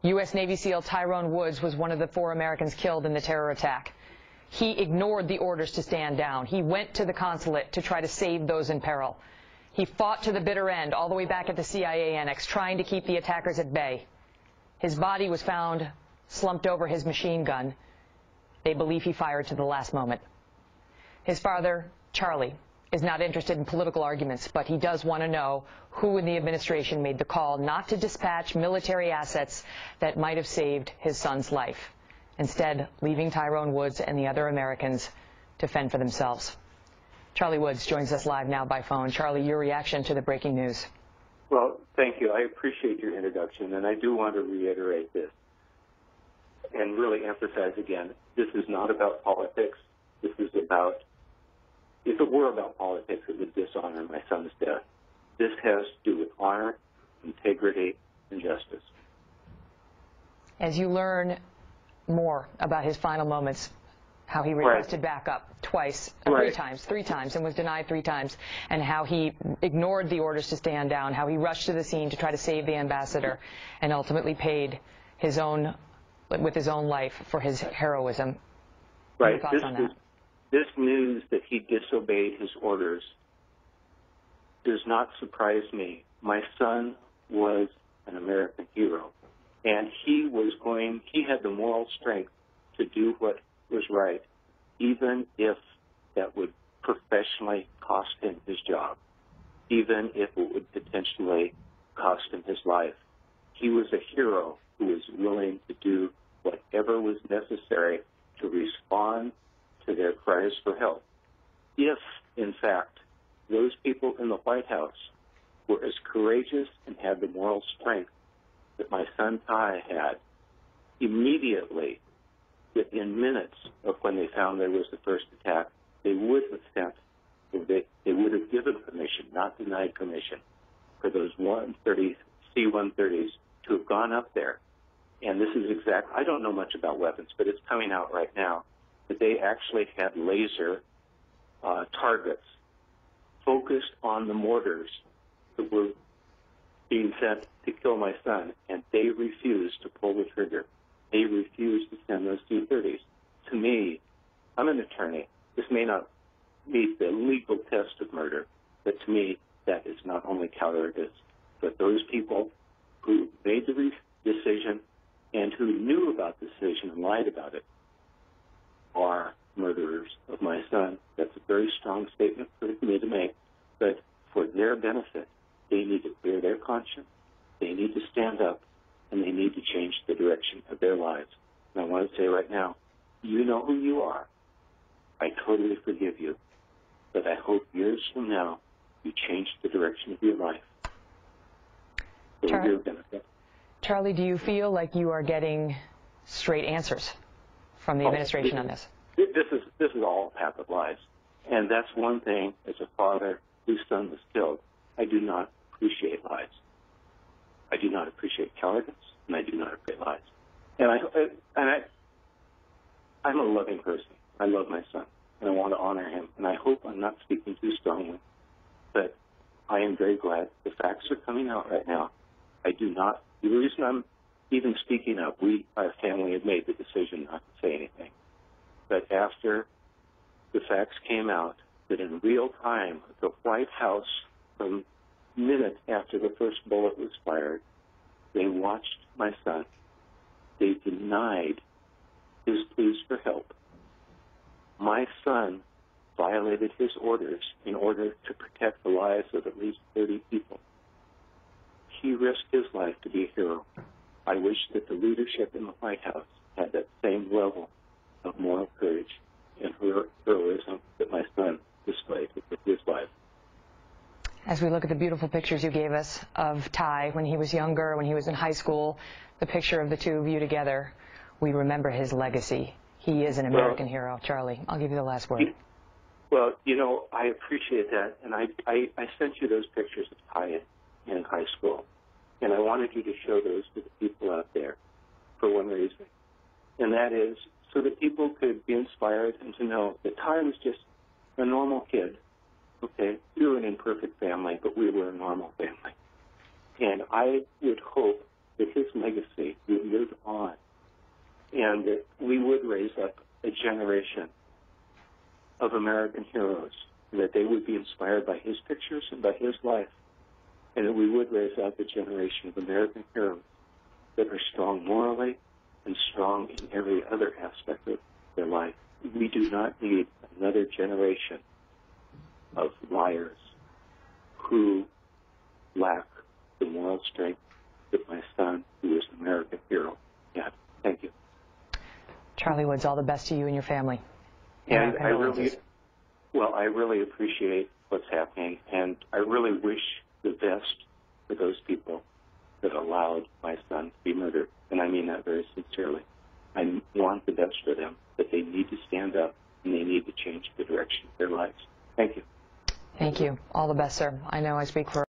U.S. Navy SEAL Tyrone Woods was one of the 4 Americans killed in the terror attack. He ignored the orders to stand down. He went to the consulate to try to save those in peril. He fought to the bitter end, all the way back at the CIA annex, trying to keep the attackers at bay. His body was found slumped over his machine gun. They believe he fired to the last moment. His father, Charlie, is not interested in political arguments, but he does want to know who in the administration made the call not to dispatch military assets that might have saved his son's life, instead leaving Tyrone Woods and the other Americans to fend for themselves. Charlie Woods joins us live now by phone. Charlie, your reaction to the breaking news. Well, thank you. I appreciate your introduction, and I do want to reiterate this and really emphasize again, this is not about politics. This is about, if it were about politics, it would dishonor my son's death. This has to do with honor, integrity, and justice. As you learn more about his final moments, how he requested backup twice, three times, and was denied 3 times, and how he ignored the orders to stand down, how he rushed to the scene to try to save the ambassador, and ultimately paid with his own life for his heroism. Right. Your thoughts on that? This news that he disobeyed his orders does not surprise me. My son was an American hero, and he had the moral strength to do what was right, even if that would professionally cost him his job, even if it would potentially cost him his life. He was a hero who was willing to do whatever was necessary to respond to their cries for help. If, in fact, those people in the White House were as courageous and had the moral strength that my son Ty had, immediately, within minutes of when they found there was the first attack, they would have they would have given permission, not denied permission, for those C-130s to have gone up there. And this is I don't know much about weapons, but it's coming out right now that they actually had laser targets focused on the mortars that were being sent to kill my son, and they refused to pull the trigger. They refused to send those C-30s. To me, I'm an attorney. This may not meet the legal test of murder, but to me, that is not only cowardice, but those people who made the decision and who knew about the decision and lied about it are murderers of my son. That's a very strong statement for me to make, but for their benefit, they need to clear their conscience, they need to stand up, and they need to change the direction of their lives. And I want to say right now, you know who you are. I totally forgive you, but I hope years from now you change the direction of your life for your benefit. Charlie, do you feel like you are getting straight answers from the administration on this? This is all a path of lies. And that's one thing, as a father whose son was killed, I do not appreciate lies. I do not appreciate cowardice, and I do not appreciate lies. And I'm a loving person. I love my son, and I want to honor him. And I hope I'm not speaking too strongly, but I am very glad the facts are coming out right now. The reason I'm even speaking up, our family had made the decision not to say anything. But after the facts came out, that in real time, the White House, from minutes after the first bullet was fired, they watched my son. They denied his pleas for help. My son violated his orders in order to protect the lives of at least 30 people. He risked his life to be a hero. I wish that the leadership in the White House had that same level of moral courage and heroism that my son displayed with his life. As we look at the beautiful pictures you gave us of Ty when he was younger, when he was in high school, the picture of the two of you together, we remember his legacy. He is an American hero. Charlie, I'll give you the last word. Well, I appreciate that, and I sent you those pictures of Ty in high school, and I wanted you to show those to the people out there for one reason, and that is so that people could be inspired and to know that Ty was just a normal kid. Okay, we were an imperfect family, but we were a normal family. And I would hope that his legacy would and that we would raise up a generation of American heroes, that they would be inspired by his pictures and by his life, and that we would raise up a generation of American heroes that are strong morally and strong in every other aspect of their life. We do not need another generation of liars who lack the moral strength that my son, who is an American hero, had. Thank you. Charlie Woods, all the best to you and your family. And I really appreciate what's happening, and I really wish the best for those people that allowed my son to be murdered. And I mean that very sincerely. I want the best for them, but they need to stand up and they need to change the direction of their lives. Thank you. Thank you. All the best, sir. I know I speak for